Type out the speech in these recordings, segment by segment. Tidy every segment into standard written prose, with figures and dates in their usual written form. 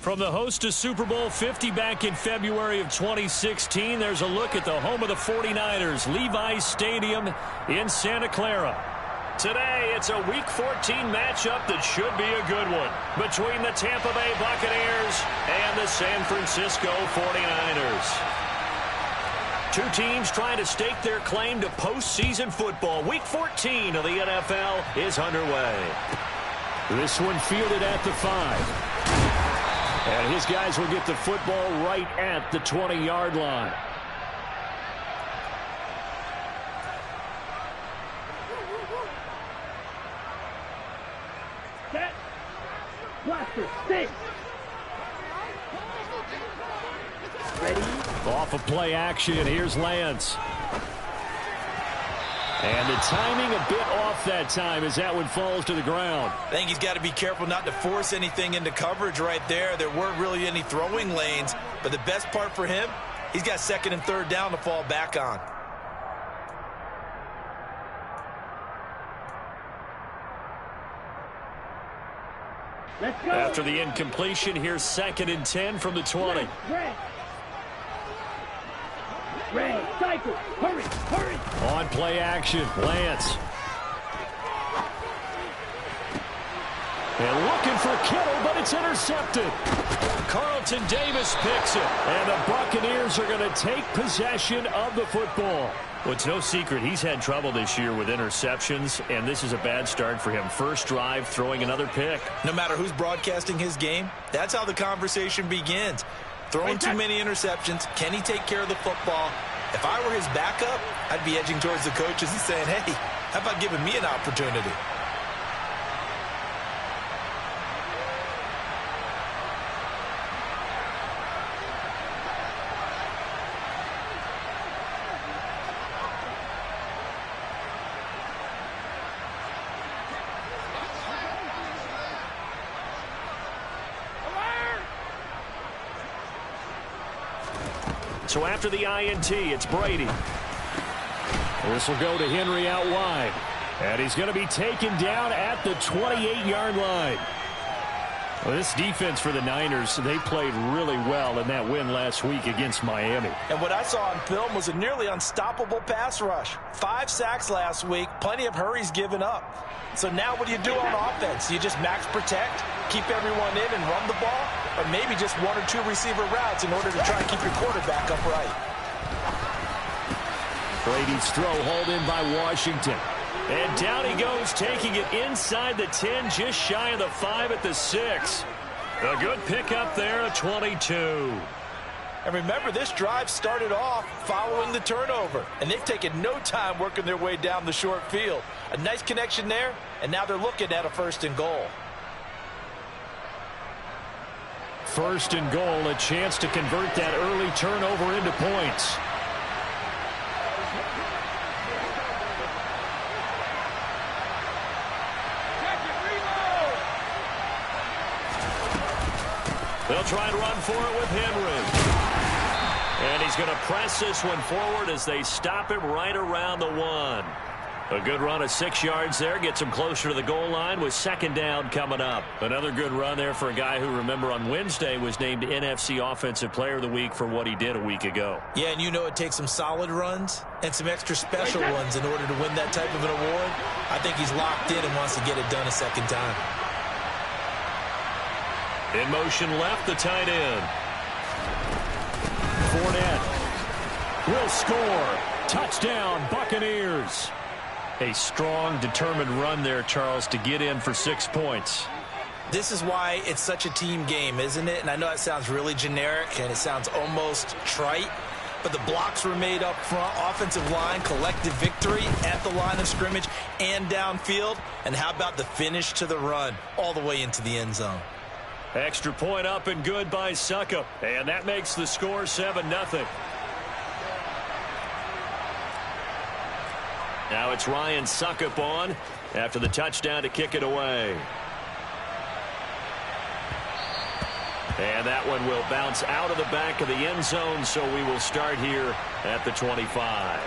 From the host to Super Bowl 50 back in February of 2016, there's a look at the home of the 49ers, Levi's Stadium in Santa Clara. Today, it's a Week 14 matchup that should be a good one between the Tampa Bay Buccaneers and the San Francisco 49ers. Two teams trying to stake their claim to postseason football. Week 14 of the NFL is underway. This one fielded at the 5. And his guys will get the football right at the 20-yard line. Set. Blaster, stay. Ready? Off of play action, here's Lance. And the timing a bit off that time as that one falls to the ground. I think he's got to be careful not to force anything into coverage right there. There weren't really any throwing lanes, but the best part for him, he's got second and third down to fall back on. Let's go. After the incompletion, here's second and 10 from the 20. Ray, cycle, hurry, hurry. On play action, Lance. And looking for Kittle, but it's intercepted. Carlton Davis picks it. And the Buccaneers are going to take possession of the football. Well, it's no secret he's had trouble this year with interceptions, and this is a bad start for him. First drive, throwing another pick. No matter who's broadcasting his game, that's how the conversation begins. Throwing too many interceptions. Can he take care of the football? If I were his backup, I'd be edging towards the coaches and saying, hey, how about giving me an opportunity? So after the INT, it's Brady. This will go to Henry out wide. And he's going to be taken down at the 28-yard line. Well, this defense for the Niners, they played really well in that win last week against Miami. And what I saw on film was a nearly unstoppable pass rush. 5 sacks last week, plenty of hurries given up. So now what do you do on offense? You just max protect, keep everyone in and run the ball, or maybe just 1 or 2 receiver routes in order to try and keep your quarterback upright. Brady's throw hauled in by Washington. And down he goes, taking it inside the 10, just shy of the 5 at the 6. A good pickup there at 22. And remember, this drive started off following the turnover, and they've taken no time working their way down the short field. A nice connection there, and now they're looking at a 1st and goal. 1st and goal, a chance to convert that early turnover into points. They'll try and run for it with Henry. And he's going to press this one forward as they stop him right around the 1. A good run of 6 yards there. Gets him closer to the goal line with 2nd down coming up. Another good run there for a guy who, remember, on Wednesday was named NFC Offensive Player of the Week for what he did a week ago. Yeah, and you know it takes some solid runs and some extra special ones in order to win that type of an award. I think he's locked in and wants to get it done a 2nd time. In motion left, the tight end. Fournette will score. Touchdown, Buccaneers. A strong, determined run there, Charles, to get in for 6 points. This is why it's such a team game, isn't it? And I know it sounds really generic and it sounds almost trite, but the blocks were made up front, offensive line, collective victory at the line of scrimmage and downfield. And how about the finish to the run all the way into the end zone? Extra point up and good by Succop. And that makes the score 7-0. Now it's Ryan Succop on after the touchdown to kick it away. And that one will bounce out of the back of the end zone, so we will start here at the 25.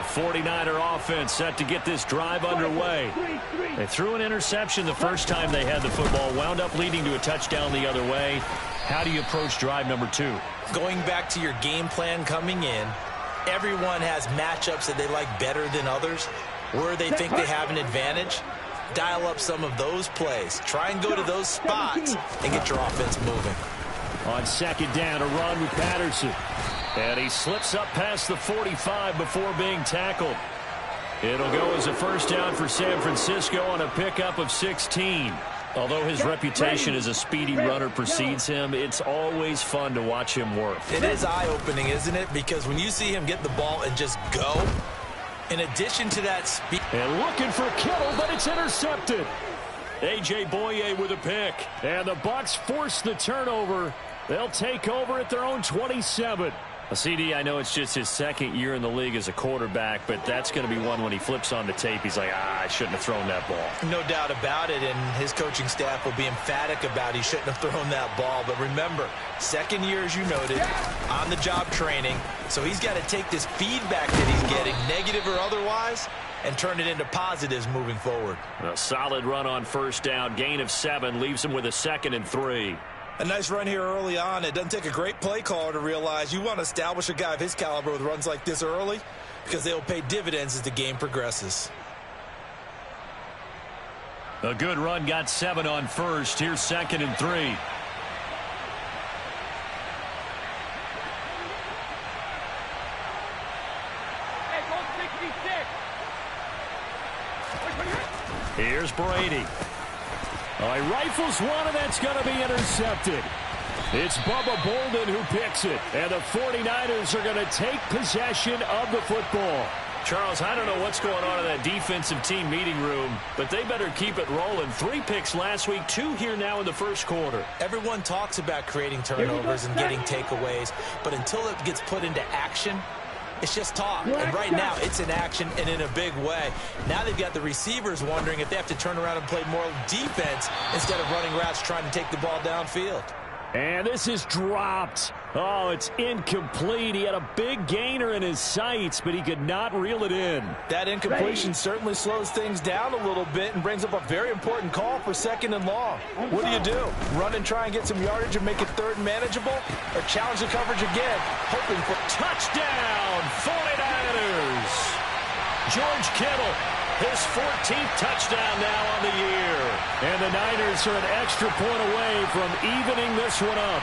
49er offense set to get this drive underway. They threw an interception the first time they had the football, wound up leading to a touchdown the other way. How do you approach drive number 2? Going back to your game plan coming in, everyone has matchups that they like better than others, where they think they have an advantage. Dial up some of those plays. Try and go to those spots and get your offense moving. On second down, a run with Patterson. And he slips up past the 45 before being tackled. It'll go as a first down for San Francisco on a pickup of 16. Although his reputation as a speedy runner precedes him, it's always fun to watch him work. It is eye-opening, isn't it? Because when you see him get the ball and just go, in addition to that speed. And looking for Kittle, but it's intercepted. A.J. Boye with a pick. And the Bucs force the turnover. They'll take over at their own 27. CD, I know it's just his second year in the league as a quarterback, but that's going to be one when he flips on the tape. He's like, I shouldn't have thrown that ball. No doubt about it, and his coaching staff will be emphatic about he shouldn't have thrown that ball. But remember, second year, as you noted, on-the-job training, so he's got to take this feedback that he's getting, negative or otherwise, and turn it into positives moving forward. A solid run on first down, gain of 7, leaves him with a 2nd and 3. A nice run here early on. It doesn't take a great play caller to realize you want to establish a guy of his caliber with runs like this early, because they'll pay dividends as the game progresses. A good run, got 7 on first. Here's 2nd and 3. Here's Brady. He rifles one, and that's going to be intercepted. It's Bubba Bolden who picks it, and the 49ers are going to take possession of the football. Charles, I don't know what's going on in that defensive team meeting room, but they better keep it rolling. 3 picks last week, 2 here now in the first quarter. Everyone talks about creating turnovers and getting takeaways, but until it gets put into action, it's just talk. And right now, it's in action and in a big way. Now they've got the receivers wondering if they have to turn around and play more defense instead of running routes trying to take the ball downfield. And this is dropped. Oh, it's incomplete. He had a big gainer in his sights, but he could not reel it in. That incompletion certainly slows things down a little bit and brings up a very important call for 2nd and long. What do? Run and try and get some yardage and make it 3rd and manageable? Or challenge the coverage again, hoping for touchdown, 49ers. George Kittle, his 14th touchdown now on the year. And the Niners are an extra point away from evening this one up.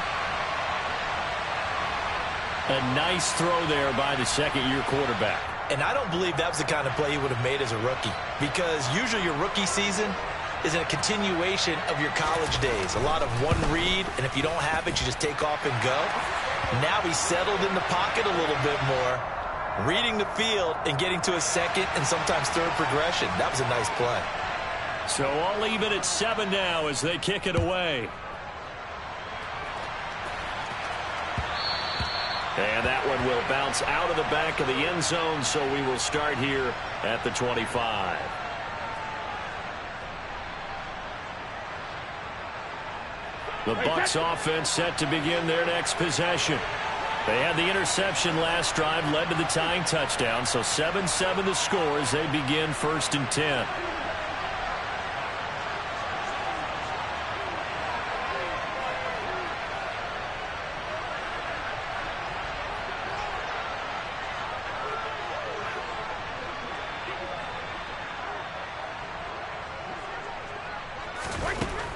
A nice throw there by the second-year quarterback. And I don't believe that was the kind of play he would have made as a rookie, because usually your rookie season is a continuation of your college days. A lot of one read, and if you don't have it, you just take off and go. Now he's settled in the pocket a little bit more, reading the field and getting to a 2nd and sometimes 3rd progression. That was a nice play. So all even at 7 now as they kick it away. And that one will bounce out of the back of the end zone, so we will start here at the 25. The Bucs offense set to begin their next possession. They had the interception last drive, led to the tying touchdown, so 7-7 the score as they begin 1st and 10.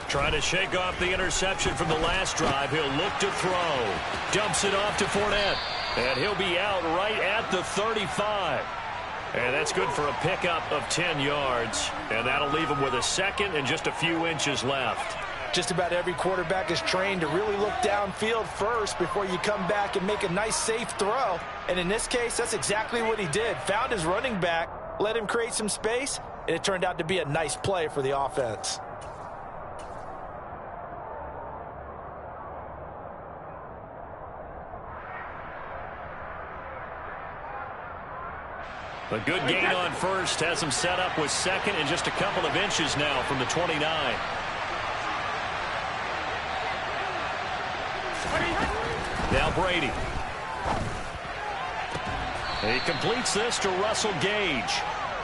Trying to shake off the interception from the last drive. He'll look to throw. Dumps it off to Fournette. And he'll be out right at the 35. And that's good for a pickup of 10 yards. And that'll leave him with a 2nd and just a few inches left. Just about every quarterback is trained to really look downfield first before you come back and make a nice, safe throw. And in this case, that's exactly what he did. Found his running back, let him create some space, and it turned out to be a nice play for the offense. A good gain on first has him set up with 2nd and just a couple of inches now from the 29. Now Brady. He completes this to Russell Gage.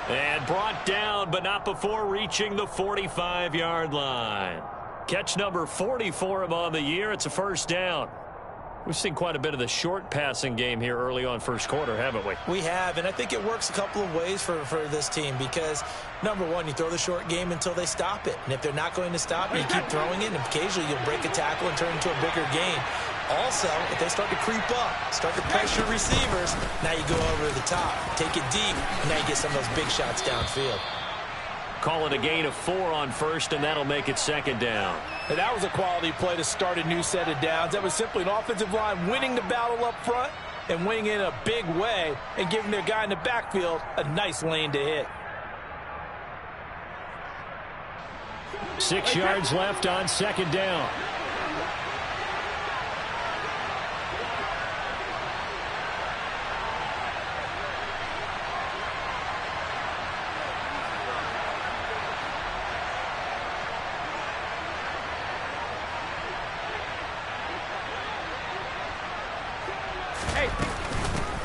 And brought down, but not before reaching the 45-yard line. Catch number 40 for him on the year. It's a first down. We've seen quite a bit of the short passing game here early on first quarter, haven't we? We have, and I think it works a couple of ways for this team because, number one, you throw the short game until they stop it. And if they're not going to stop it, you keep throwing it, and occasionally you'll break a tackle and turn it into a bigger gain. Also, if they start to creep up, start to pressure receivers, now you go over the top, take it deep, and now you get some of those big shots downfield. Call it a gain of 4 on first, and that'll make it second down. And that was a quality play to start a new set of downs. That was simply an offensive line winning the battle up front and winning in a big way and giving their guy in the backfield a nice lane to hit. 6 yards left on second down.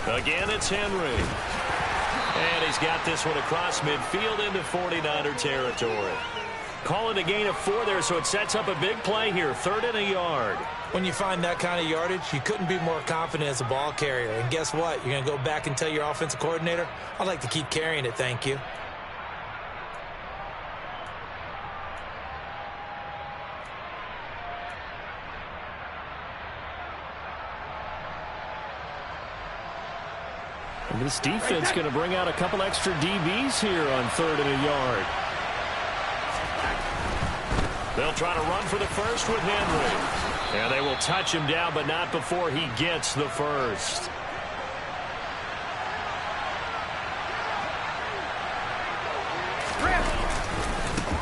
Again, it's Henry. And he's got this one across midfield into 49er territory. Call it a gain of 4 there, so it sets up a big play here. 3rd and a yard. When you find that kind of yardage, you couldn't be more confident as a ball carrier. And guess what? You're going to go back and tell your offensive coordinator, I'd like to keep carrying it, thank you. And this defense going to bring out a couple extra DBs here on 3rd and a yard. They'll try to run for the first with Henry. And they will touch him down, but not before he gets the first.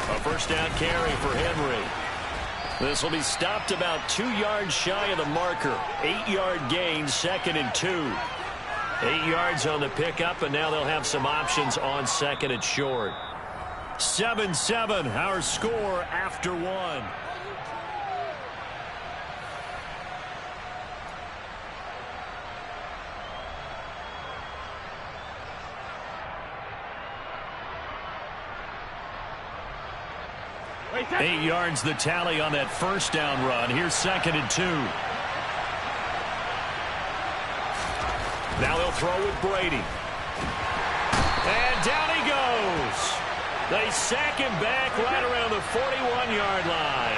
A first down carry for Henry. This will be stopped about 2 yards shy of the marker. 8-yard gain, 2nd and 2. 8 yards on the pickup, and now they'll have some options on 2nd and short. 7-7, our score after 1. Eight yards the tally on that first down run. Here's 2nd and 2. Now they'll throw with Brady. And down he goes. They sack him back right around the 41-yard line.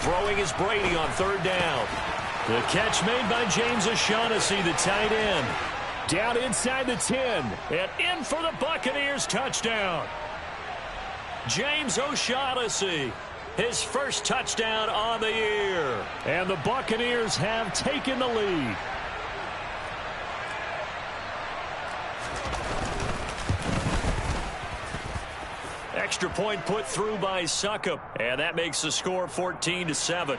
Throwing is Brady on 3rd down. The catch made by James O'Shaughnessy, the tight end. Down inside the 10. And in for the Buccaneers touchdown. James O'Shaughnessy, his first touchdown on the year. And the Buccaneers have taken the lead. Extra point put through by Succop. And that makes the score 14-7.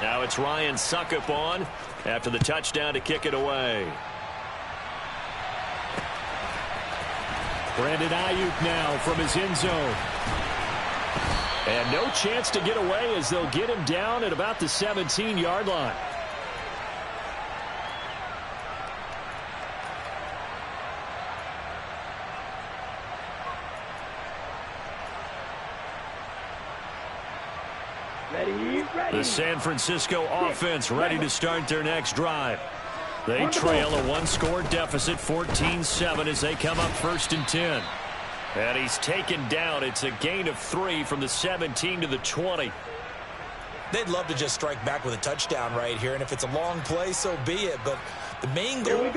Now it's Ryan Succop on after the touchdown to kick it away. Brandon Ayuk now from his end zone. And no chance to get away as they'll get him down at about the 17-yard line. The San Francisco offense ready to start their next drive. They trail a 1-score deficit, 14-7, as they come up 1st and 10. And he's taken down. It's a gain of 3 from the 17 to the 20. They'd love to just strike back with a touchdown right here, and if it's a long play, so be it. But the main goal,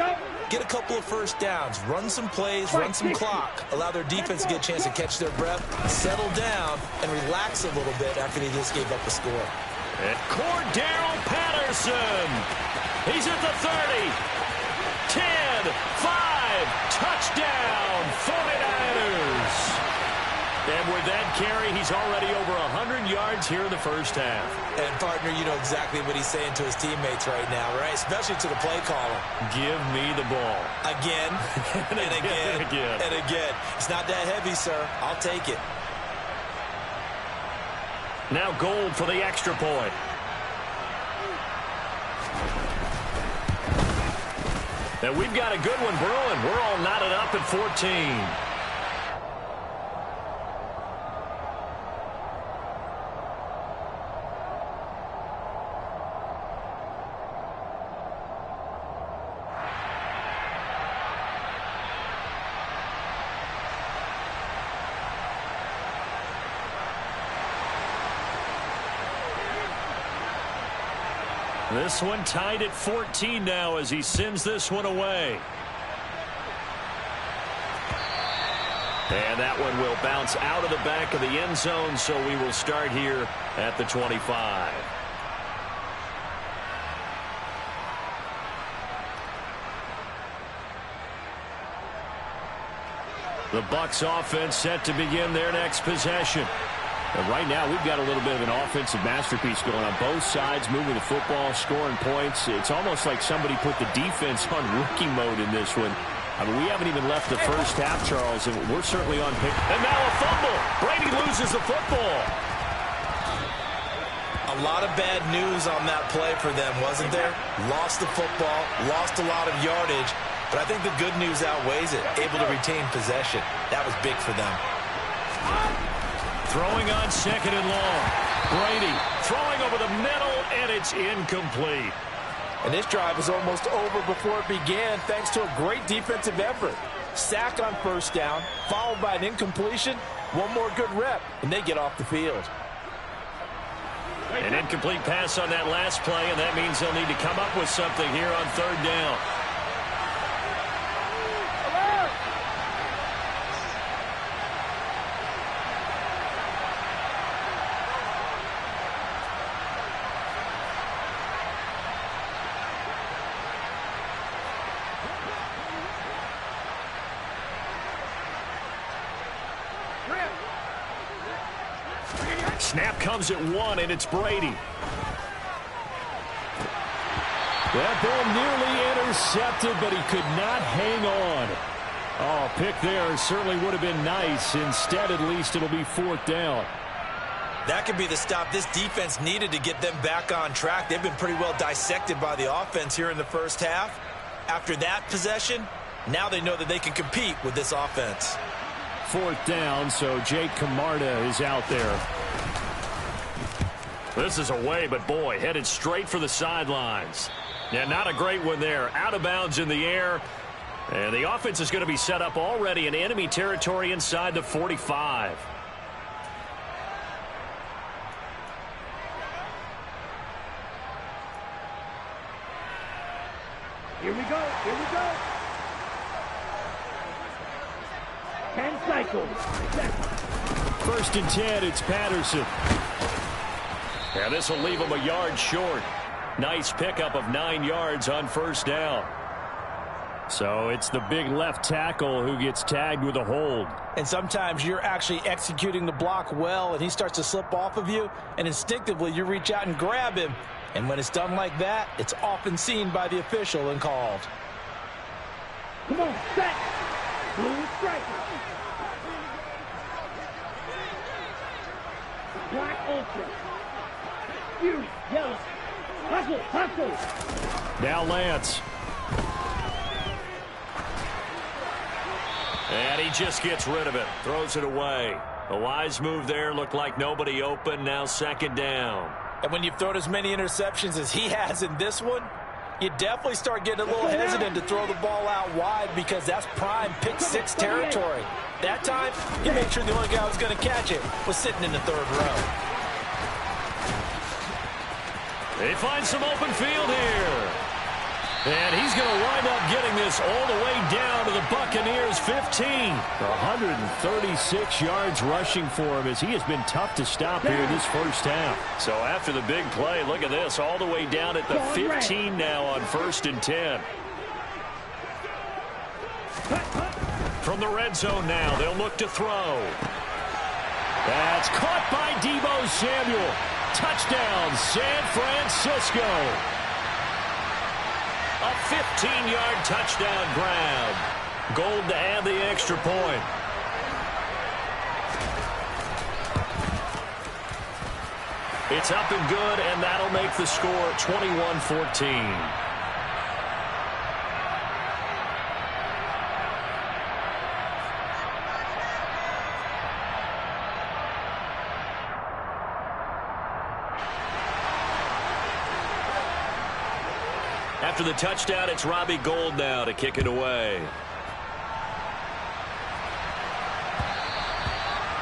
get a couple of first downs, run some plays, run some clock, allow their defense to get a chance to catch their breath, settle down, and relax a little bit after they just gave up a score. And Cordero Patterson, he's at the 30, 10, 5, touchdown, 49ers. And And with that carry, he's already over 100 yards here in the first half. And, partner, you know exactly what he's saying to his teammates right now, right? Especially to the play caller. Give me the ball. Again, and again, and again. It's not that heavy, sir. I'll take it. Now Gold for the extra point. And we've got a good one brewing. We're all knotted up at 14. This one tied at 14 now as he sends this one away. And that one will bounce out of the back of the end zone, so we will start here at the 25. The Bucs offense set to begin their next possession. And right now, we've got a little bit of an offensive masterpiece going on both sides, moving the football, scoring points. It's almost like somebody put the defense on rookie mode in this one. I mean, we haven't even left the first half, Charles, and we're certainly on pick. And now a fumble. Brady loses the football. A lot of bad news on that play for them, wasn't there? Lost the football, lost a lot of yardage, but I think the good news outweighs it. Able to retain possession. That was big for them. Throwing on second and long. Brady throwing over the middle, and it's incomplete. And this drive was almost over before it began thanks to a great defensive effort. Sack on first down, followed by an incompletion. One more good rep, and they get off the field. An incomplete pass on that last play, and that means they'll need to come up with something here on third down. Snap comes at 1, and it's Brady. That ball nearly intercepted, but he could not hang on. Oh, pick there certainly would have been nice. Instead, at least, it'll be fourth down. That could be the stop this defense needed to get them back on track. They've been pretty well dissected by the offense here in the first half. After that possession, now they know that they can compete with this offense. Fourth down, so Jake Camarda is out there. This is away, but boy, headed straight for the sidelines. Yeah, not a great one there. Out of bounds in the air. And the offense is going to be set up already in enemy territory inside the 45. Here we go. Here we go. 10 cycles. First and 10, it's Patterson. Yeah, this will leave him a yard short. Nice pickup of 9 yards on first down. So it's the big left tackle who gets tagged with a hold. And sometimes you're actually executing the block well, and he starts to slip off of you, and instinctively you reach out and grab him. And when it's done like that, it's often seen by the official and called. Come on, set. Blue striker. Black ultra. Fury, yellow. Hustle, hustle. Now Lance. And he just gets rid of it. Throws it away. A wise move there. Looked like nobody open. Now second down. And when you've thrown as many interceptions as he has in this one, you definitely start getting a little hesitant to throw the ball out wide because that's prime pick six territory. That time, he made sure the only guy who was going to catch it was sitting in the third row. They find some open field here. And he's going to wind up getting this all the way down to the Buccaneers' 15. 136 yards rushing for him as he has been tough to stop here this first half. So after the big play, look at this, all the way down at the 15 now on first and 10. From the red zone now, they'll look to throw. That's caught by Deebo Samuel. Touchdown, San Francisco. A 15-yard touchdown grab. Gold to add the extra point. It's up and good, and that'll make the score 21-14. After the touchdown, it's Robbie Gould now to kick it away.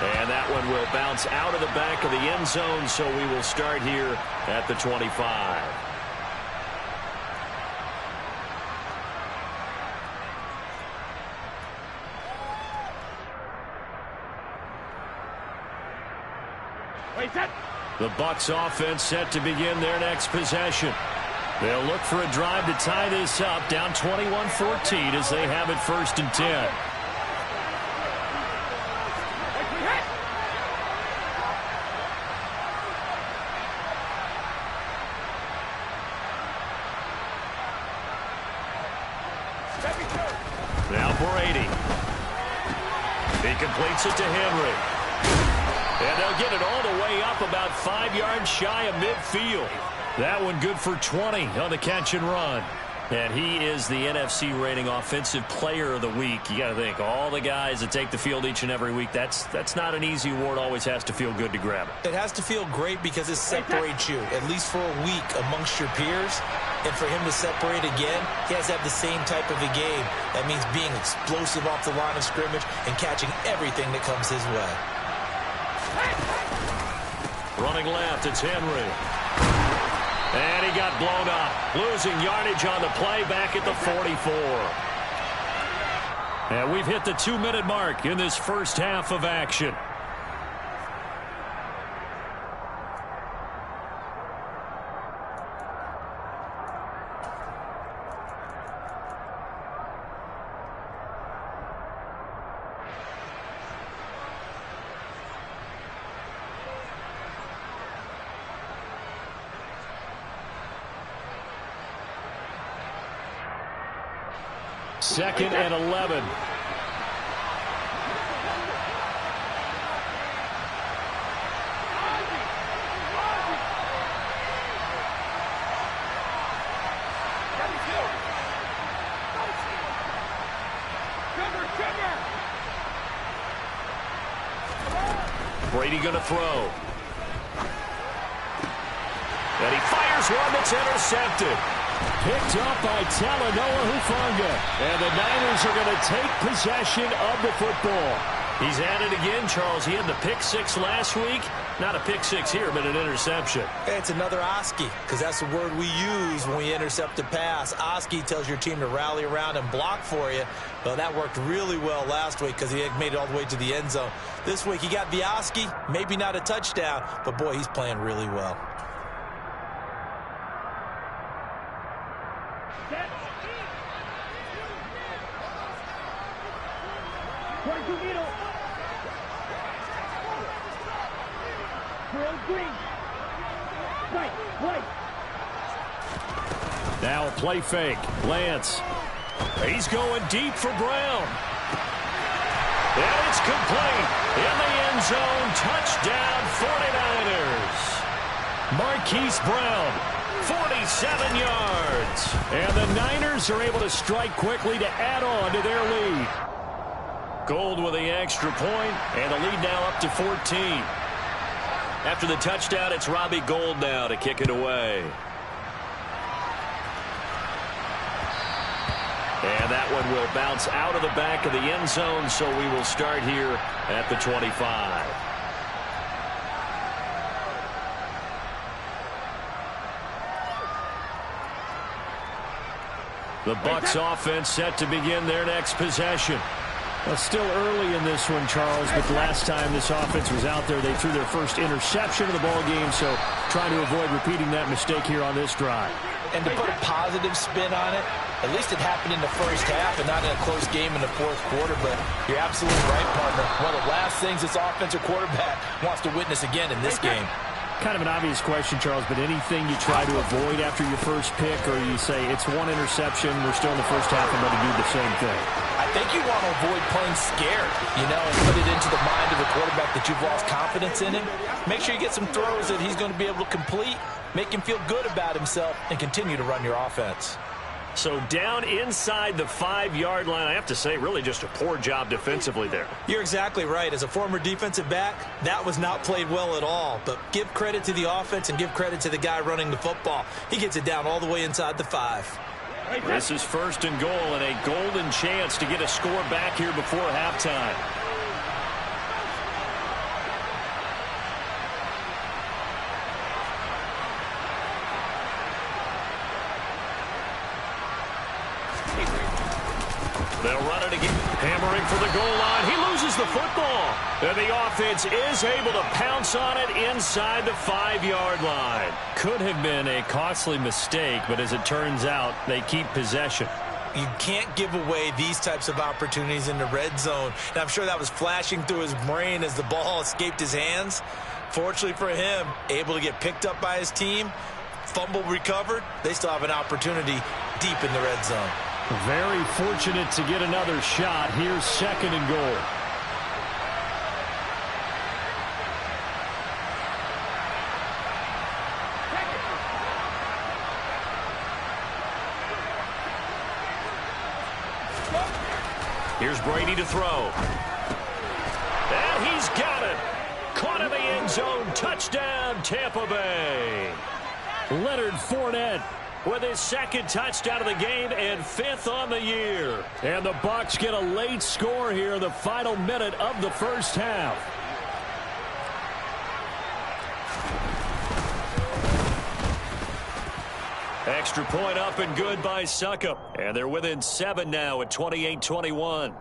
And that one will bounce out of the back of the end zone, so we will start here at the 25. The Bucs offense set to begin their next possession. They'll look for a drive to tie this up, down 21-14 as they have it 1st and 10. Now Brady. He completes it to Henry. And they'll get it all the way up about 5 yards shy of midfield. That one good for 20 on the catch and run. And he is the NFC rating offensive player of the week. You got to think, all the guys that take the field each and every week, that's not an easy award. Always has to feel good to grab it. It has to feel great because it separates you, at least for a week, amongst your peers. And for him to separate again, he has to have the same type of a game. That means being explosive off the line of scrimmage and catching everything that comes his way. Running left, it's Henry. And he got blown up, losing yardage on the play back at the 44. And we've hit the 2-minute mark in this first half of action. Second and 11. Brady going to throw. And he fires one that's intercepted. Picked up by Talanoa Hufanga. And the Niners are going to take possession of the football. He's at it again, Charles. He had the pick six last week. Not a pick six here, but an interception. It's another Oski, because that's the word we use when we intercept a pass. Oski tells your team to rally around and block for you. Well, that worked really well last week because he had made it all the way to the end zone. This week he got the Oski, maybe not a touchdown, but boy, he's playing really well. Now a play fake. Lance. He's going deep for Brown. And it's complete. In the end zone. Touchdown 49ers. Marquise Brown. 47 yards. And the Niners are able to strike quickly to add on to their lead. Gould with the extra point, and the lead now up to 14. After the touchdown, it's Robbie Gould now to kick it away. And that one will bounce out of the back of the end zone, so we will start here at the 25. The Bucs offense set to begin their next possession. Well, still early in this one, Charles, but the last time this offense was out there, they threw their first interception of the ball game, so trying to avoid repeating that mistake here on this drive. And to put a positive spin on it, at least it happened in the first half and not in a close game in the fourth quarter. But you're absolutely right, partner. One of the last things this offensive quarterback wants to witness again in this game. Kind of an obvious question, Charles, but anything you try to avoid after your first pick, or you say it's one interception, we're still in the first half, I'm going to do the same thing? I think you want to avoid playing scared, and put it into the mind of the quarterback that you've lost confidence in him. Make sure you get some throws that he's going to be able to complete, make him feel good about himself, and continue to run your offense. So down inside the 5-yard line, I have to say, really just a poor job defensively there. You're exactly right. As a former defensive back, that was not played well at all. But give credit to the offense and give credit to the guy running the football. He gets it down all the way inside the 5. This is 1st and goal, and a golden chance to get a score back here before halftime. They'll run it again. Hammering for the goal line. He loses the football. And the offense is able to pounce on it inside the 5-yard line. Could have been a costly mistake, but as it turns out, they keep possession. You can't give away these types of opportunities in the red zone. And I'm sure that was flashing through his brain as the ball escaped his hands. Fortunately for him, able to get picked up by his team, fumble recovered. They still have an opportunity deep in the red zone. Very fortunate to get another shot. Here's 2nd and goal. Here's Brady to throw. And he's got it. Caught in the end zone. Touchdown, Tampa Bay. Leonard Fournette with his 2nd touchdown of the game and 5th on the year. And the Bucs get a late score here in the final minute of the first half. Extra point up and good by Succop. And they're within 7 now at 28-21.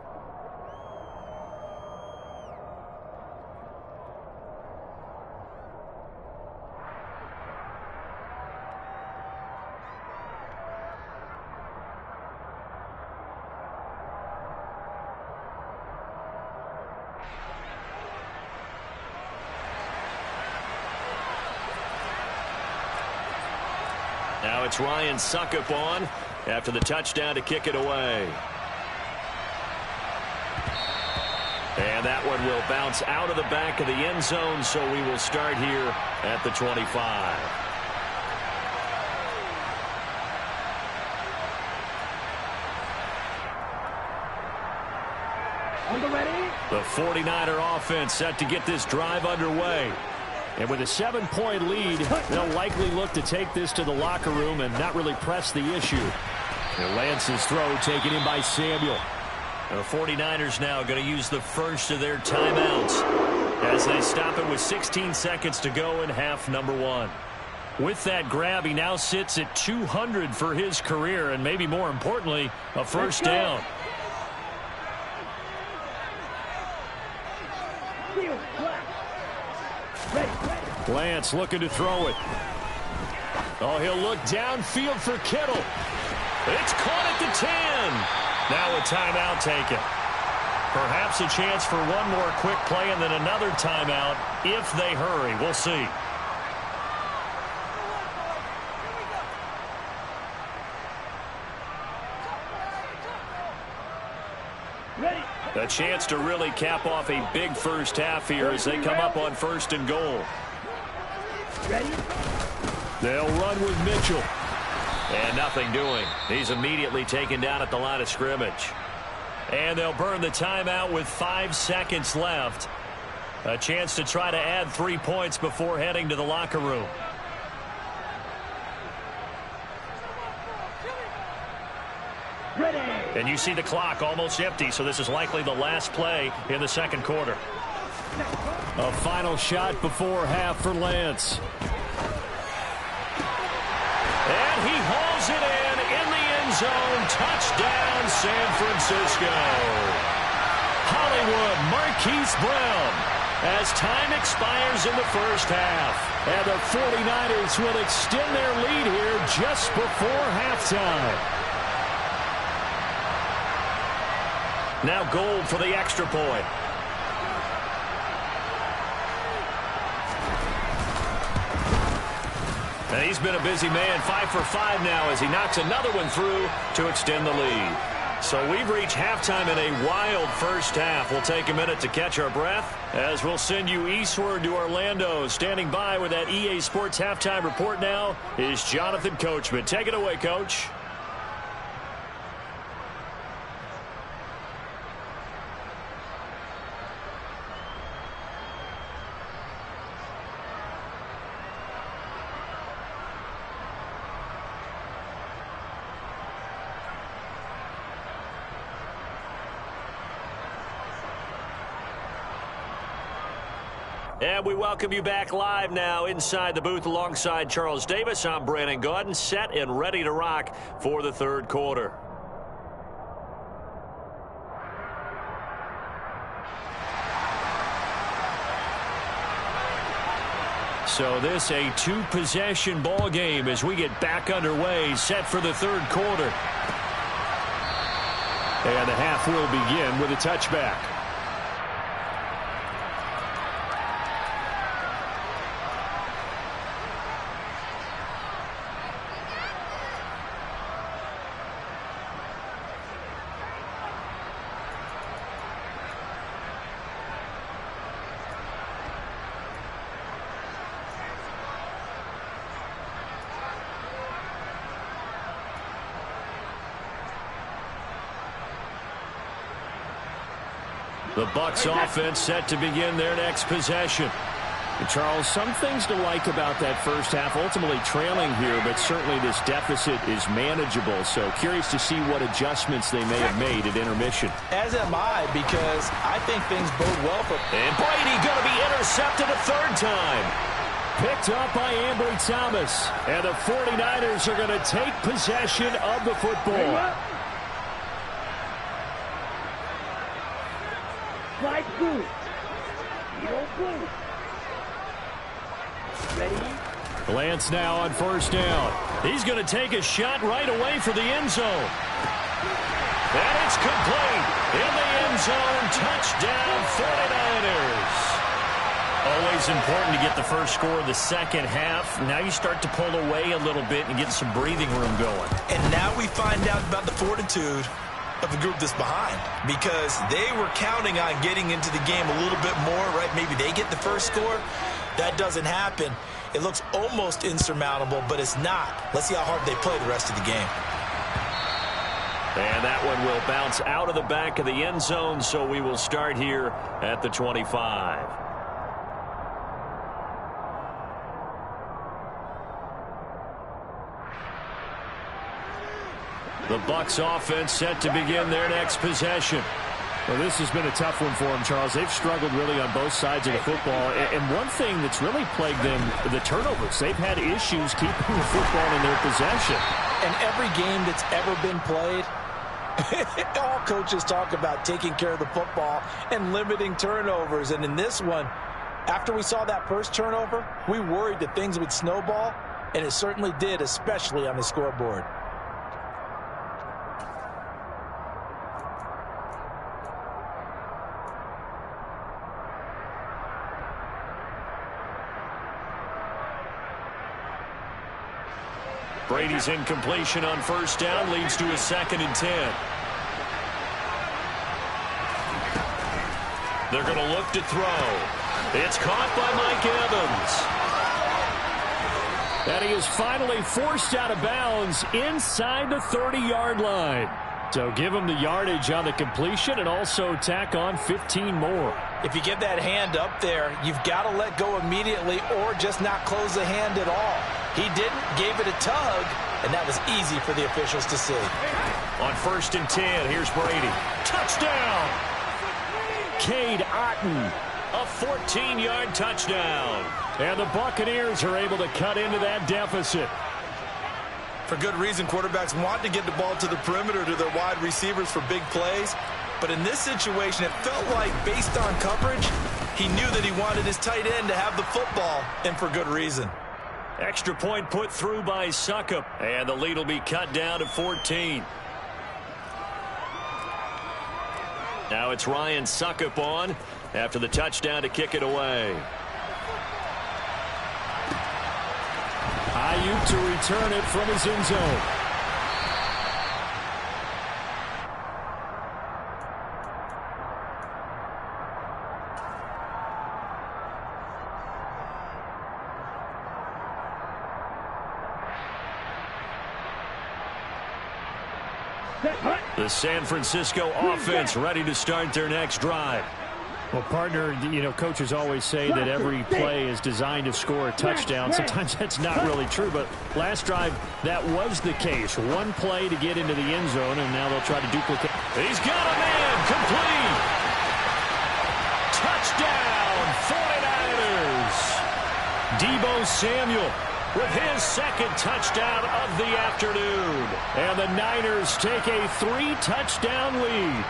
Now it's Ryan Succop on after the touchdown to kick it away. And that one will bounce out of the back of the end zone, so we will start here at the 25. On the ready. The 49er offense set to get this drive underway. And with a 7-point lead, they'll likely look to take this to the locker room and not really press the issue. And Lance's throw taken in by Samuel. The 49ers now going to use the first of their timeouts as they stop it with 16 seconds to go in half number 1. With that grab, he now sits at 200 for his career, and maybe more importantly, a first down. Lance looking to throw it. Oh, he'll look downfield for Kittle. It's caught at the 10. Now a timeout taken. Perhaps a chance for one more quick play and then another timeout if they hurry. We'll see. A chance to really cap off a big first half here as they come up on 1st and goal. Ready? They'll run with Mitchell. And nothing doing. He's immediately taken down at the line of scrimmage. And they'll burn the timeout with 5 seconds left. A chance to try to add 3 points before heading to the locker room. Ready. And you see the clock almost empty, so this is likely the last play in the 2nd quarter. A final shot before half for Lance. And he hauls it in the end zone. Touchdown, San Francisco. Hollywood Marquise Brown as time expires in the first half. And the 49ers will extend their lead here just before halftime. Now Gold for the extra point. And he's been a busy man, 5 for 5 now as he knocks another one through to extend the lead. So we've reached halftime in a wild first half. We'll take a minute to catch our breath as we'll send you eastward to Orlando. Standing by with that EA Sports halftime report now is Jonathan Coachman. Take it away, Coach. And we welcome you back live now inside the booth alongside Charles Davis. I'm Brandon Gaudin, set and ready to rock for the third quarter. So this a two-possession ball game as we get back underway, set for the third quarter. And the half will begin with a touchback. The Bucs offense set to begin their next possession. And Charles, some things to like about that first half. Ultimately trailing here, but certainly this deficit is manageable. So curious to see what adjustments they may have made at intermission. As am I, because I think things bode well for... And Brady going to be intercepted a third time. Picked up by Ambry Thomas. And the 49ers are going to take possession of the football. Right boot. Heel boot. Ready? Glance now on first down. He's going to take a shot right away for the end zone. And it's complete. In the end zone. Touchdown 49ers. Always important to get the first score of the second half. Now you start to pull away a little bit and get some breathing room going. And now we find out about the fortitude of the group that's behind, because they were counting on getting into the game a little bit more, right? Maybe they get the first score. That doesn't happen. It looks almost insurmountable, but it's not. Let's see how hard they play the rest of the game. And that one will bounce out of the back of the end zone, so we will start here at the 25. The Bucs offense set to begin their next possession. Well, this has been a tough one for them, Charles. They've struggled really on both sides of the football. And one thing that's really plagued them, the turnovers. They've had issues keeping the football in their possession. And every game that's ever been played, all coaches talk about taking care of the football and limiting turnovers. And in this one, after we saw that first turnover, we worried that things would snowball, and it certainly did, especially on the scoreboard. Brady's incompletion on first down leads to a 2nd and 10. They're going to look to throw. It's caught by Mike Evans. And he is finally forced out of bounds inside the 30-yard line. So give him the yardage on the completion and also tack on 15 more. If you get that hand up there, you've got to let go immediately or just not close the hand at all. He didn't, gave it a tug, and that was easy for the officials to see. On 1st and 10, here's Brady. Touchdown! Cade Otton, a 14-yard touchdown. And the Buccaneers are able to cut into that deficit. For good reason, quarterbacks want to get the ball to the perimeter to their wide receivers for big plays. But in this situation, it felt like, based on coverage, He knew that he wanted his tight end to have the football, and for good reason. Extra point put through by Succop, and the lead will be cut down to 14. Now it's Ryan Succop on after the touchdown to kick it away. Ayuk to return it from his end zone. The San Francisco offense ready to start their next drive. Well, partner, coaches always say that every play is designed to score a touchdown. Sometimes that's not really true, but last drive, that was the case. One play to get into the end zone, and now they'll try to duplicate. He's got a man, complete. Touchdown, 49ers. Deebo Samuel with his second touchdown of the afternoon. And the Niners take a 3-touchdown lead.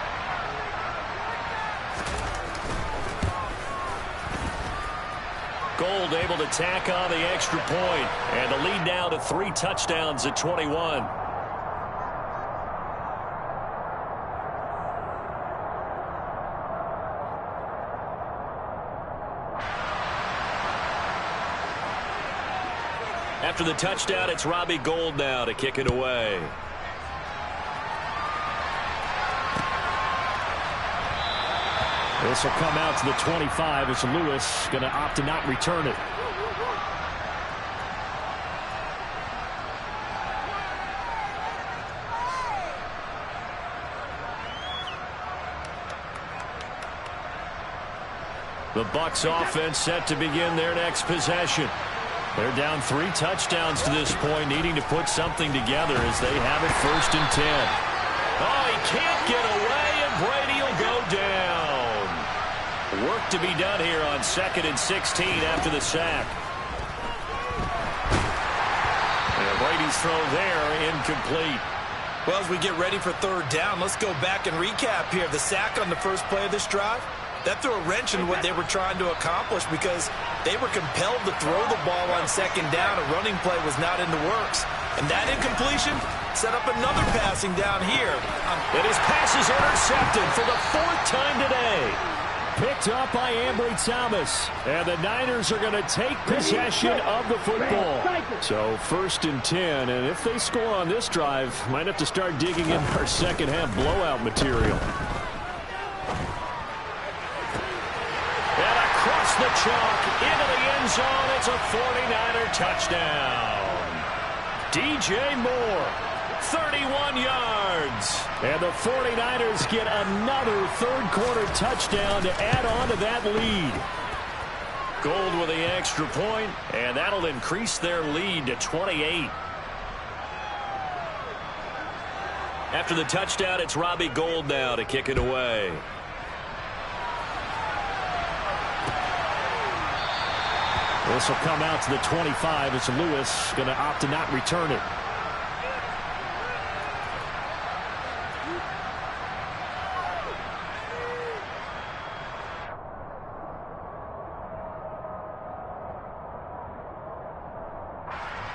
Gold able to tack on the extra point, and the lead now to 3 touchdowns at 21. After the touchdown, it's Robbie Gould now to kick it away. This will come out to the 25 as Lewis going to opt to not return it. The Bucs offense set to begin their next possession. They're down 3 touchdowns to this point, needing to put something together as they have it 1st and 10. Oh, he can't get away, and Brady will go down. Work to be done here on 2nd and 16 after the sack. And Brady's throw there, incomplete. Well, as we get ready for 3rd down, let's go back and recap here. The sack on the first play of this drive, that threw a wrench in what they were trying to accomplish because they were compelled to throw the ball on 2nd down. A running play was not in the works. And that incompletion set up another passing down here. And his pass is intercepted for the 4th time today. Picked up by Ambry Thomas. And the Niners are going to take possession of the football. So 1st and 10. And if they score on this drive, might have to start digging in our second half blowout material. And across the chalk into the end zone. It's a 49er touchdown. DJ Moore, 31 yards. And the 49ers get another 3rd-quarter touchdown to add on to that lead. Gould with the extra point, and that'll increase their lead to 28. After the touchdown, it's Robbie Gould now to kick it away. This will come out to the 25 as Lewis going to opt to not return it.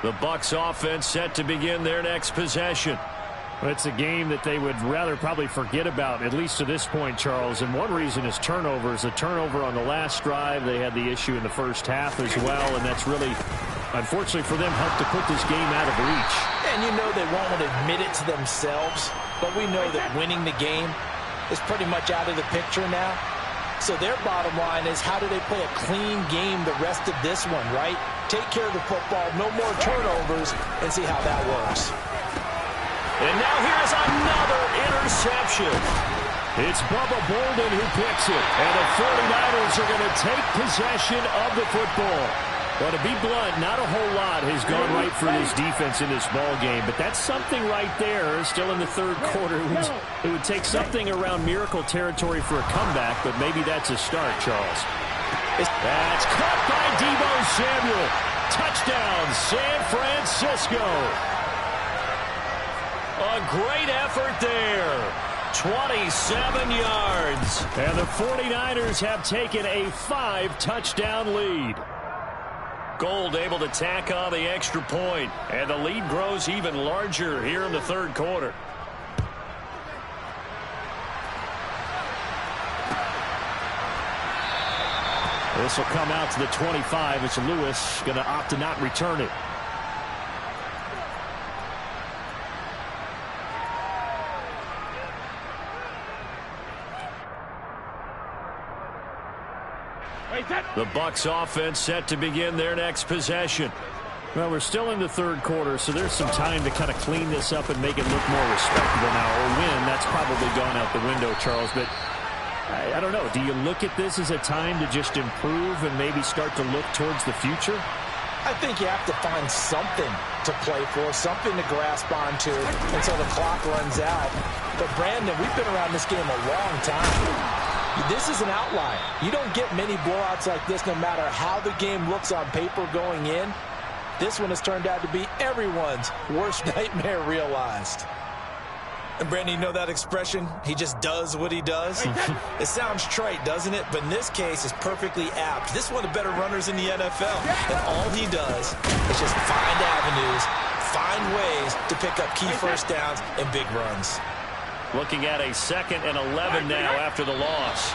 The Bucs offense set to begin their next possession. Well, it's a game that they would rather probably forget about, at least to this point, Charles. And one reason is turnovers. A turnover on the last drive. They had the issue in the first half as well, and that's really, unfortunately for them, helped to put this game out of reach. And you know they won't want to admit it to themselves, but we know that winning the game is pretty much out of the picture now. So their bottom line is, how do they play a clean game the rest of this one, right? Take care of the football, no more turnovers, and see how that works. And now here's another interception. It's Bubba Bolden who picks it. And the 49ers are going to take possession of the football. Well, to be blunt, not a whole lot has gone right for this defense in this ball game. But that's something right there. Still in the 3rd quarter. It would take something around miracle territory for a comeback, but maybe that's a start, Charles. That's caught by Deebo Samuel. Touchdown, San Francisco. A great effort there. 27 yards. And the 49ers have taken a 5-touchdown lead. Gold able to tack on the extra point, and the lead grows even larger here in the third quarter. This will come out to the 25. It's Lewis going to opt to not return it. The Bucs offense set to begin their next possession. Well, we're still in the third quarter, so there's some time to kind of clean this up and make it look more respectable now. Or win, that's probably gone out the window, Charles. But I don't know. Do you look at this as a time to just improve and maybe start to look towards the future? I think you have to find something to play for, something to grasp onto until the clock runs out. But, Brandon, we've been around this game a long time. This is an outlier. You don't get many blowouts like this no matter how the game looks on paper going in. This one has turned out to be everyone's worst nightmare realized. And, Brandon, you know that expression, he just does what he does? It sounds trite, doesn't it? But in this case, it's perfectly apt. This is one of the better runners in the NFL. And all he does is just find avenues, find ways to pick up key first downs and big runs. Looking at a 2nd and 11 now after the loss.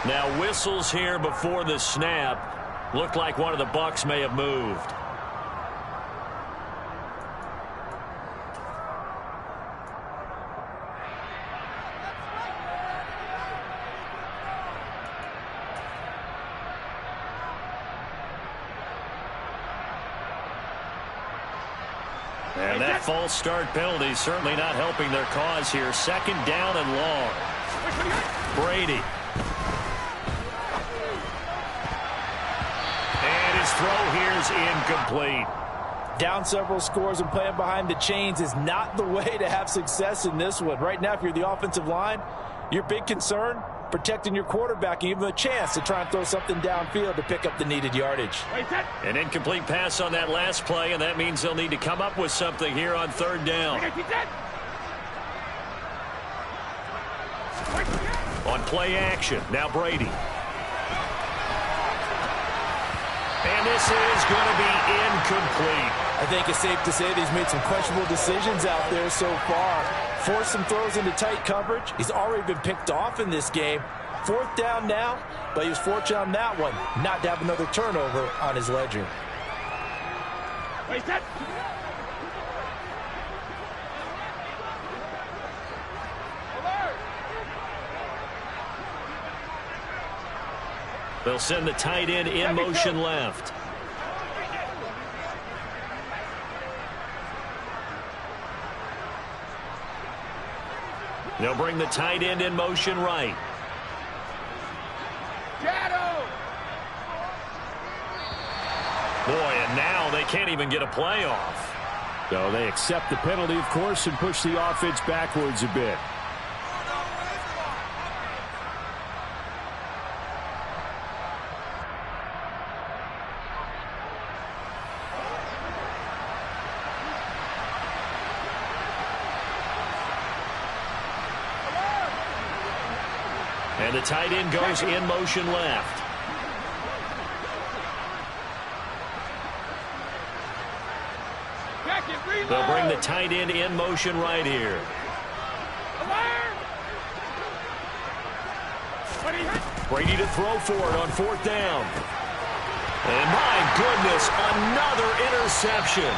Now whistles here before the snap. Looked like one of the Bucs may have moved. And that false start penalty certainly not helping their cause here. 2nd down and long. Brady. And his throw here is incomplete. Down several scores and playing behind the chains is not the way to have success in this one. Right now, if you're the offensive line, your big concern, protecting your quarterback and give him a chance to try and throw something downfield to pick up the needed yardage. An incomplete pass on that last play, and that means they'll need to come up with something here on 3rd down. On play action, now Brady. And this is going to be incomplete. I think it's safe to say that he's made some questionable decisions out there so far. Forced some throws into tight coverage. He's already been picked off in this game. 4th down now, but he was fortunate on that one not to have another turnover on his ledger. They'll send the tight end in motion left. They'll bring the tight end in motion right. Boy, and now they can't even get a play off. So they accept the penalty, of course, and push the offense backwards a bit. And the tight end goes in motion left. They'll bring the tight end in motion right here. Brady to throw for it on 4th down. And my goodness, another interception.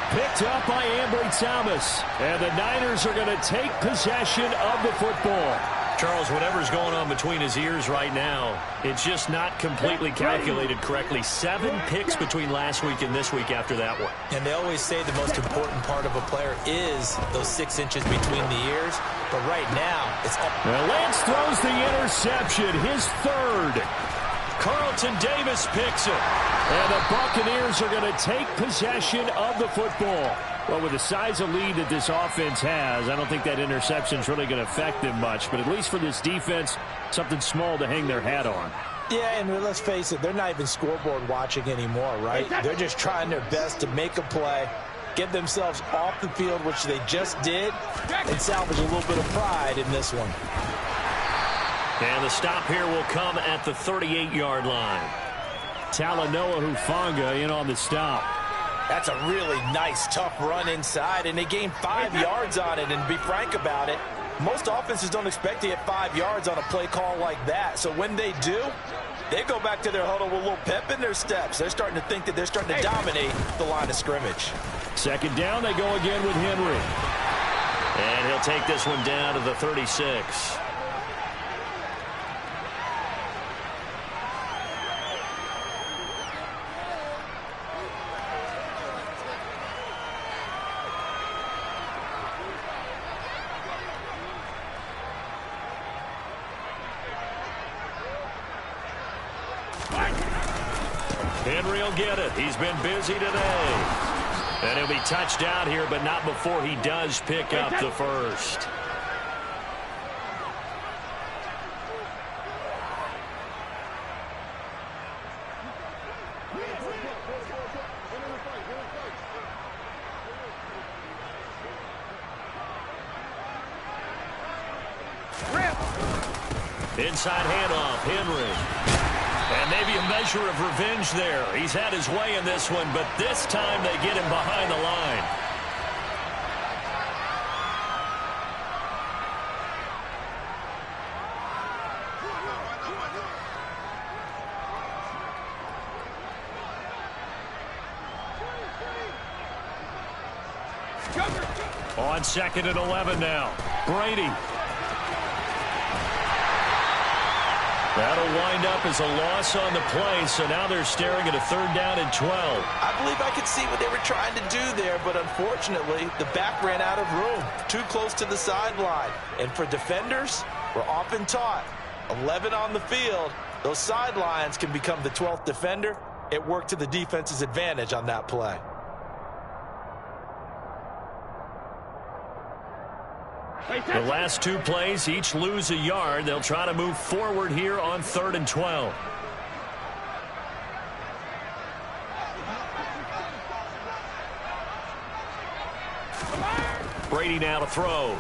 Picked up by Ambry Thomas. And the Niners are going to take possession of the football. Charles, whatever's going on between his ears right now, it's just not completely calculated correctly. 7 picks between last week and this week after that one. And they always say the most important part of a player is those 6 inches between the ears. But right now, it's all. Well, Lance throws the interception, his 3rd. Carlton Davis picks it. And the Buccaneers are going to take possession of the football. Well, with the size of lead that this offense has, I don't think that interception is really going to affect them much. But at least for this defense, something small to hang their hat on. Yeah, and let's face it, they're not even scoreboard watching anymore, right? They're just trying their best to make a play get themselves off the field, which they just did, and salvage a little bit of pride in this one. And the stop here will come at the 38-yard line. Talanoa Hufanga in on the stop. That's a really nice, tough run inside, and they gained 5 yards on it. And to be frank about it, most offenses don't expect to get 5 yards on a play call like that. So when they do, they go back to their huddle with a little pep in their steps. They're starting to think that they're starting to dominate the line of scrimmage. Second down, they go again with Henry. And he'll take this one down to the 36. Henry will get it. He's been busy today. And he'll be touched out here, but not before he does pick up the first. Inside handoff, Henry. And maybe a measure of revenge there. He's had his way in this one, but this time they get him behind the line. On 2nd and 11 now. Brady. That'll wind up as a loss on the play, so now they're staring at a 3rd down and 12. I believe I could see what they were trying to do there, but unfortunately, the back ran out of room, too close to the sideline. And for defenders, we're often taught, 11 on the field, those sidelines can become the 12th defender. It worked to the defense's advantage on that play. The last 2 plays each lose a yard. They'll try to move forward here on 3rd and 12. Brady now to throw.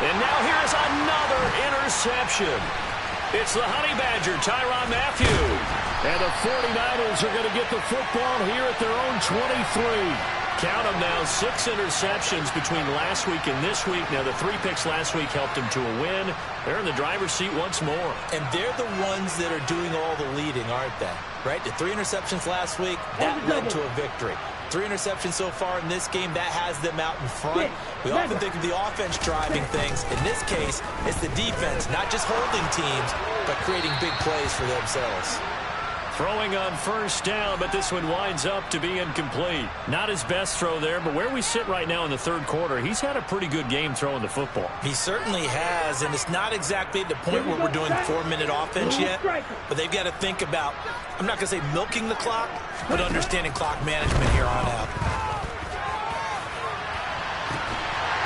And now here's another interception. It's the Honey Badger, Tyrann Mathieu. And the 49ers are going to get the football here at their own 23. Count them now, 6 interceptions between last week and this week. Now, the 3 picks last week helped them to a win. They're in the driver's seat once more. And they're the ones that are doing all the leading, aren't they? Right? The 3 interceptions last week, that led to a victory. 3 interceptions so far in this game, that has them out in front. We often think of the offense driving things. In this case, it's the defense, not just holding teams, but creating big plays for themselves. Throwing on 1st down, but this one winds up to be incomplete. Not his best throw there, but where we sit right now in the 3rd quarter, he's had a pretty good game throwing the football. He certainly has, and it's not exactly at the point where we're doing 4-minute offense yet, but they've got to think about, I'm not going to say milking the clock, but understanding clock management here on out.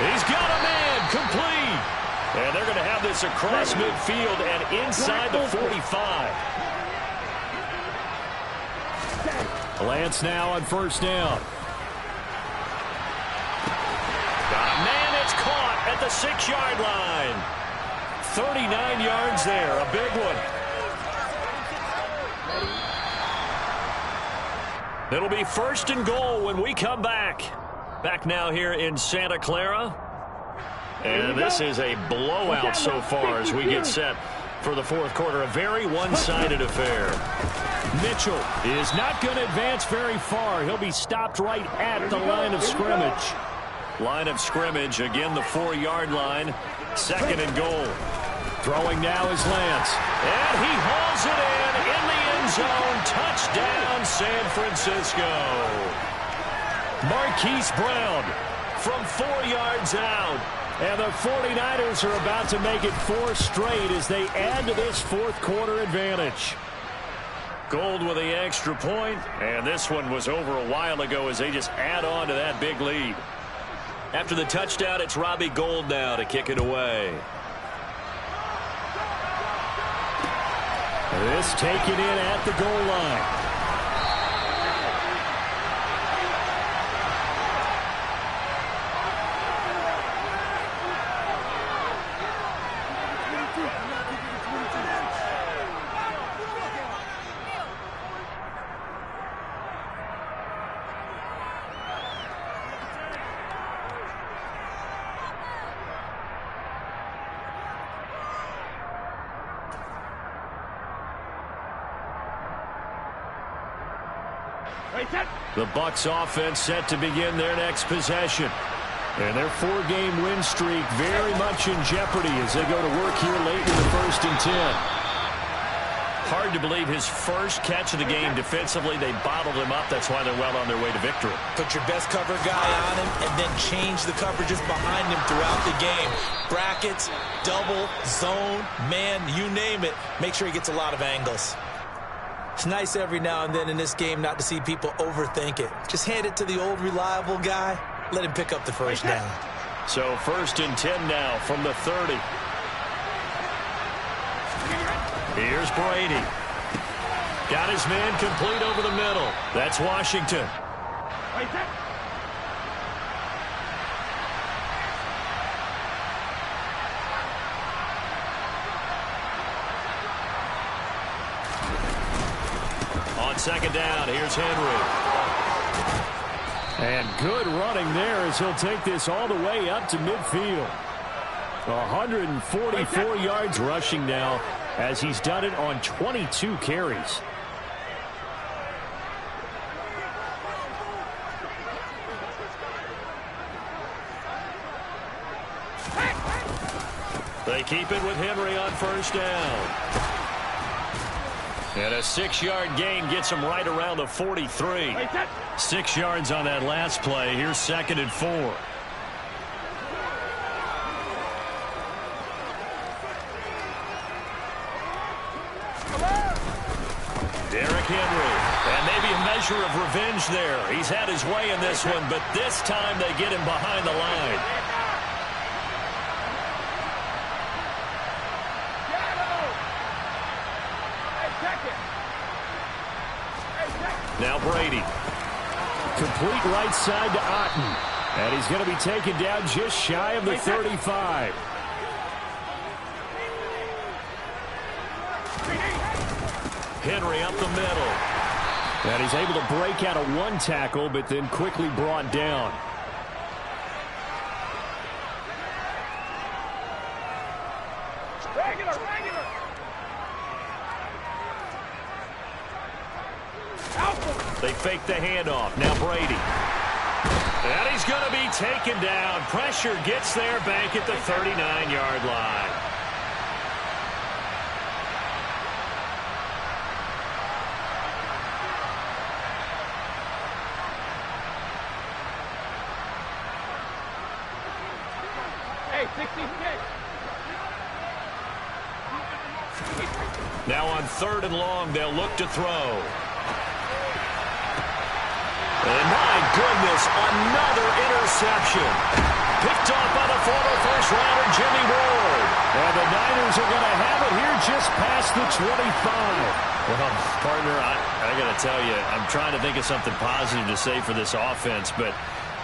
He's got a man, complete. And they're going to have this across midfield and inside the 45. Lance now on 1st down. Got a man, it's caught at the 6-yard line. 39 yards there, a big one. It'll be 1st and goal when we come back. Back now here in Santa Clara. And this is a blowout so far as we get set for the 4th quarter. A very one-sided affair. Mitchell is not going to advance very far. He'll be stopped right at the line of scrimmage. Line of scrimmage, again the 4-yard line. 2nd and goal. Throwing now is Lance. And he hauls it in the end zone. Touchdown, San Francisco. Marquise Brown from 4 yards out. And the 49ers are about to make it 4 straight as they add to this 4th quarter advantage. Gold with the extra point, and this one was over a while ago as they just add on to that big lead. After the touchdown, it's Robbie Gould now to kick it away. This taken in at the goal line. The Bucs offense set to begin their next possession. And their 4-game win streak very much in jeopardy as they go to work here late in the 1st and 10. Hard to believe his first catch of the game defensively. They bottled him up. That's why they're well on their way to victory. Put your best cover guy on him and then change the coverages behind him throughout the game. Brackets, double, zone, man, you name it. Make sure he gets a lot of angles. It's nice every now and then in this game not to see people overthink it. Just hand it to the old reliable guy. Let him pick up the first down. So 1st and 10 now from the 30. Here's Brady. Got his man complete over the middle. That's Washington. On 2nd down, here's Henry. And good running there as he'll take this all the way up to midfield. 144 yards rushing now as he's done it on 22 carries. They keep it with Henry on 1st down. And a 6-yard gain gets him right around the 43. 6 yards on that last play. Here's 2nd and 4. Derrick Henry. And maybe a measure of revenge there. He's had his way in this one, but this time they get him behind the line. Now Brady. Complete right side to Otten. And he's going to be taken down just shy of the 35. Henry up the middle. And he's able to break out of 1 tackle, but then quickly brought down. They fake the handoff. Now Brady. And he's going to be taken down. Pressure gets there back at the 39-yard line. Hey, 66. Now on 3rd and long, they'll look to throw. And my goodness, another interception. Picked off by the former first-rounder, Jimmy Ward. And the Niners are going to have it here just past the 25. Well, partner, I got to tell you, I'm trying to think of something positive to say for this offense, but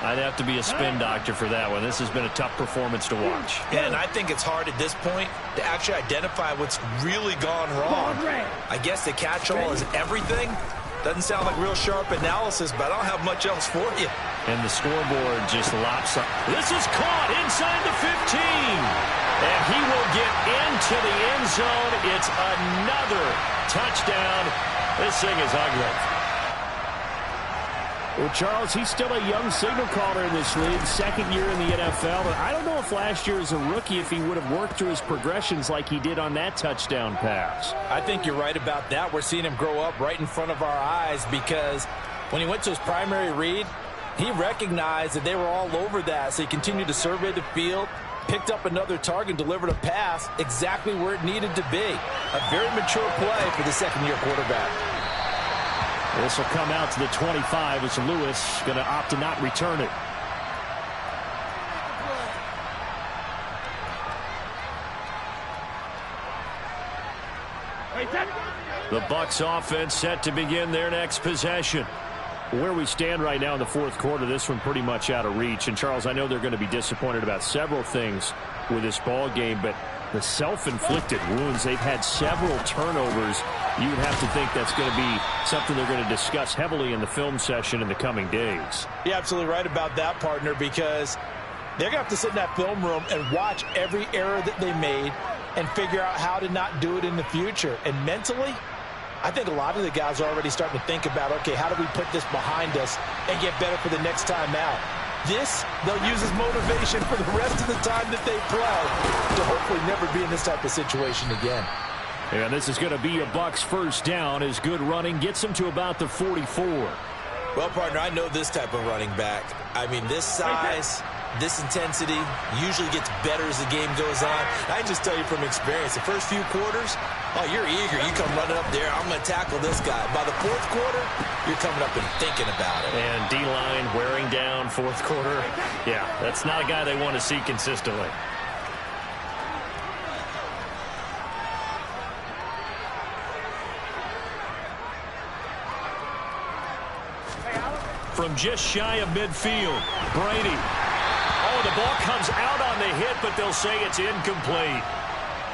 I'd have to be a spin doctor for that one. This has been a tough performance to watch. And I think it's hard at this point to actually identify what's really gone wrong. I guess the catch-all is everything. Doesn't sound like real sharp analysis, but I don't have much else for you. And the scoreboard just lops up. This is caught inside the 15. And he will get into the end zone. It's another touchdown. This thing is ugly. Well, Charles, he's still a young signal caller in this league, 2nd year in the NFL. But I don't know if last year as a rookie, if he would have worked through his progressions like he did on that touchdown pass. I think you're right about that. We're seeing him grow up right in front of our eyes because when he went to his primary read, he recognized that they were all over that. So he continued to survey the field, picked up another target, delivered a pass exactly where it needed to be. A very mature play for the 2nd-year quarterback. This will come out to the 25 as Lewis going to opt to not return it. The Bucs offense set to begin their next possession. Where we stand right now in the 4th quarter, this one pretty much out of reach. And, Charles, I know they're going to be disappointed about several things with this ball game, but the self-inflicted wounds, they've had several turnovers. You would have to think that's going to be something they're going to discuss heavily in the film session in the coming days. You're absolutely right about that, partner, because they're going to have to sit in that film room and watch every error that they made and figure out how to not do it in the future. And mentally, I think a lot of the guys are already starting to think about, okay, how do we put this behind us and get better for the next time out? This, they'll use as motivation for the rest of the time that they play to hopefully never be in this type of situation again. And this is going to be a Bucs first down as good running gets them to about the 44. Well, partner, I know this type of running back. I mean, this size, this intensity usually gets better as the game goes on. I just tell you from experience, the first few quarters, oh, you're eager. You come running up there, I'm going to tackle this guy. By the fourth quarter, you're coming up and thinking about it. And D-line wearing down fourth quarter. Yeah, that's not a guy they want to see consistently. From just shy of midfield, Brady. Oh, the ball comes out on the hit, but they'll say it's incomplete.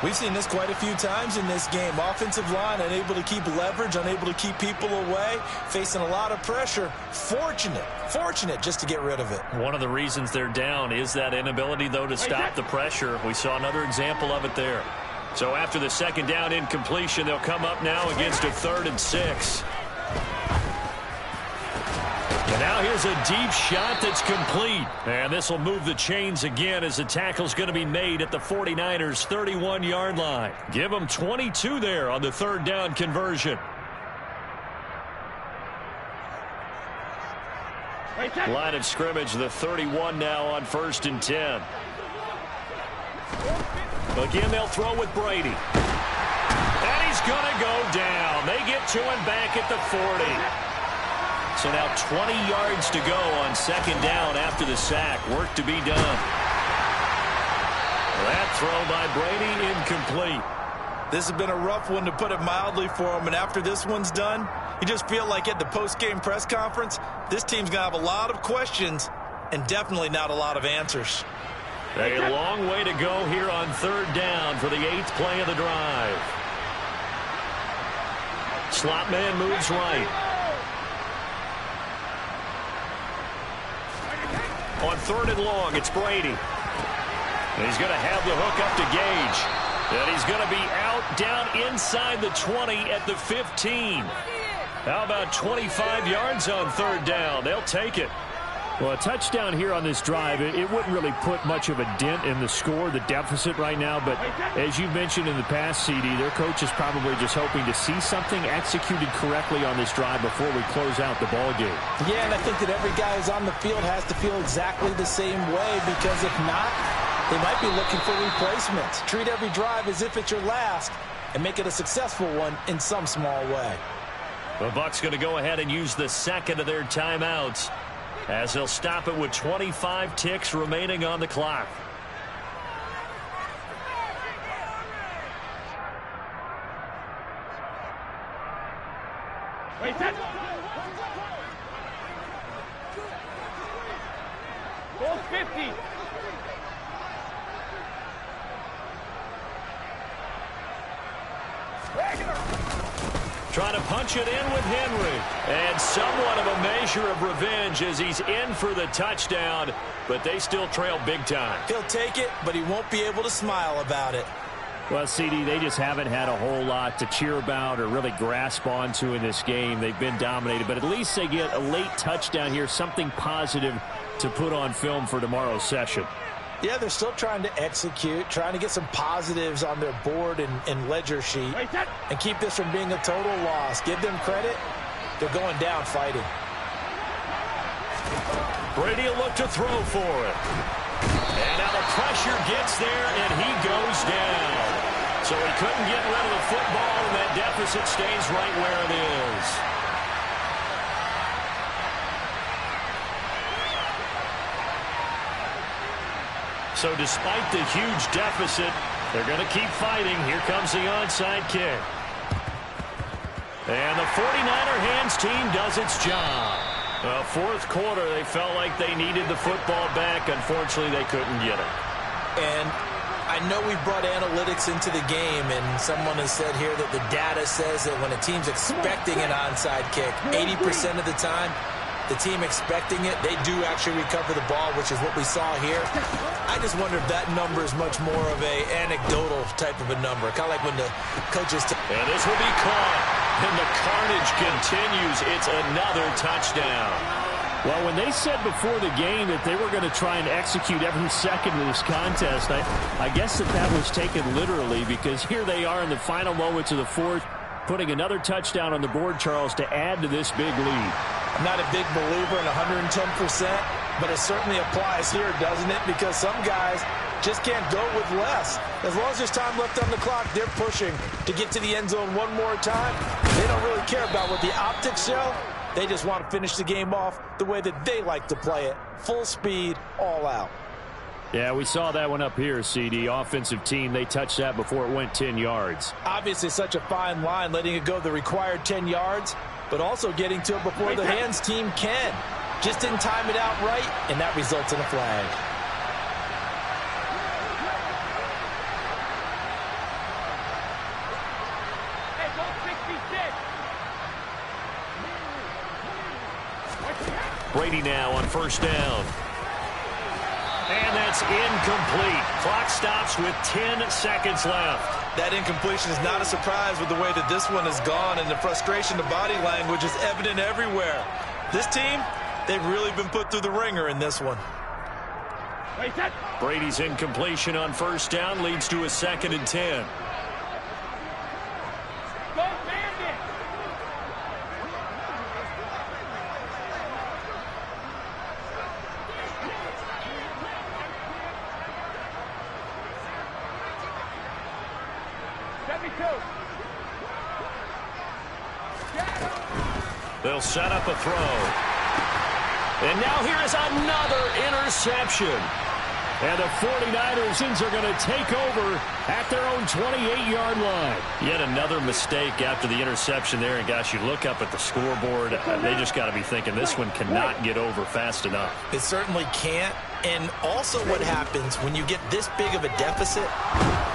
We've seen this quite a few times in this game. Offensive line unable to keep leverage, unable to keep people away, facing a lot of pressure. Fortunate just to get rid of it. One of the reasons they're down is that inability, though, to stop the pressure. We saw another example of it there. So after the second down incompletion, they'll come up now against a 3rd and 6. And now here's a deep shot that's complete. And this will move the chains again as the tackle's going to be made at the 49ers' 31-yard line. Give them 22 there on the 3rd down conversion. Line of scrimmage, the 31 now on 1st and 10. Again, they'll throw with Brady. And he's going to go down. They get to him back at the 40. So now 20 yards to go on 2nd down after the sack. Work to be done. That throw by Brady incomplete. This has been a rough one, to put it mildly, for him. And after this one's done, you just feel like at the post-game press conference, this team's going to have a lot of questions and definitely not a lot of answers. A long way to go here on 3rd down for the 8th play of the drive. Slot man moves right. On 3rd and long, it's Brady. And he's going to have the hook up to Gage. And he's going to be out down inside the 20 at the 15. How about 25 yards on 3rd down? They'll take it. Well, a touchdown here on this drive, it wouldn't really put much of a dent in the score, the deficit right now. But as you mentioned in the past, CD, their coach is probably just hoping to see something executed correctly on this drive before we close out the ball game. Yeah, and I think that every guy who's on the field has to feel exactly the same way, because if not, they might be looking for replacements. Treat every drive as if it's your last and make it a successful one in some small way. The Bucs going to go ahead and use the 2nd of their timeouts, as they'll stop it with 25 ticks remaining on the clock. Wait, set. Goal 50. Trying to punch it in with Henry. And somewhat of a measure of revenge as he's in for the touchdown, but they still trail big time. He'll take it, but he won't be able to smile about it. Well, CD, they just haven't had a whole lot to cheer about or really grasp onto in this game. They've been dominated, but at least they get a late touchdown here, something positive to put on film for tomorrow's session. Yeah, they're still trying to execute, trying to get some positives on their board and ledger sheet, and keep this from being a total loss. Give them credit. They're going down fighting. Brady will look to throw for it. And now the pressure gets there, and he goes down. So he couldn't get rid of the football, and that deficit stays right where it is. So despite the huge deficit, they're going to keep fighting. Here comes the onside kick. And the 49er hands team does its job. Fourth quarter, they felt like they needed the football back. Unfortunately, they couldn't get it. And I know we've brought analytics into the game, and someone has said here that the data says that when a team's expecting an onside kick, 80% of the time, the team expecting it, they do actually recover the ball, which is what we saw here. I just wonder if that number is much more of a anecdotal type of a number, kind of like when the coaches... And this will be caught. And the carnage continues. It's another touchdown. Well, when they said before the game that they were going to try and execute every second of this contest, I guess that was taken literally, because here they are in the final moments of the fourth, putting another touchdown on the board, Charles, to add to this big lead. I'm not a big believer in 110%, but it certainly applies here, doesn't it? Because some guys just can't go with less. As long as there's time left on the clock, they're pushing to get to the end zone one more time. They don't really care about what the optics show. They just want to finish the game off the way that they like to play it. Full speed, all out. Yeah, we saw that one up here, CD. Offensive team, they touched that before it went 10 yards. Obviously, such a fine line, letting it go the required 10 yards, but also getting to it before the hands team can. Just didn't time it out right, and that results in a flag. Brady now on first down. And that's incomplete. Clock stops with 10 seconds left. That incompletion is not a surprise with the way that this one has gone, and the frustration, the body language is evident everywhere. This team, they've really been put through the ringer in this one. Brady's incompletion on first down leads to a 2nd and 10. They'll set up a throw. And now here is another interception. And the 49ers are going to take over at their own 28-yard line. Yet another mistake after the interception there. And, gosh, you look up at the scoreboard. They just got to be thinking this one cannot get over fast enough. It certainly can't. And also what happens when you get this big of a deficit,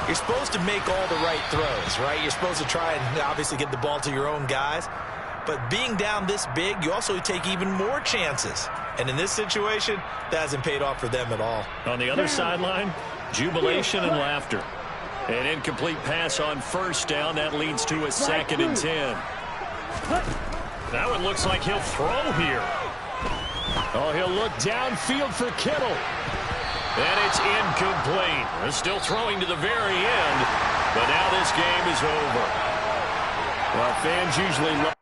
you're supposed to make all the right throws, right? You're supposed to try and obviously get the ball to your own guys. But being down this big, you also take even more chances. And in this situation, that hasn't paid off for them at all. On the other sideline, jubilation and laughter. An incomplete pass on first down. That leads to a 2nd and 10. That one looks like he'll throw here. Oh, he'll look downfield for Kittle. And it's incomplete. They're still throwing to the very end. But now this game is over. Well, fans usually love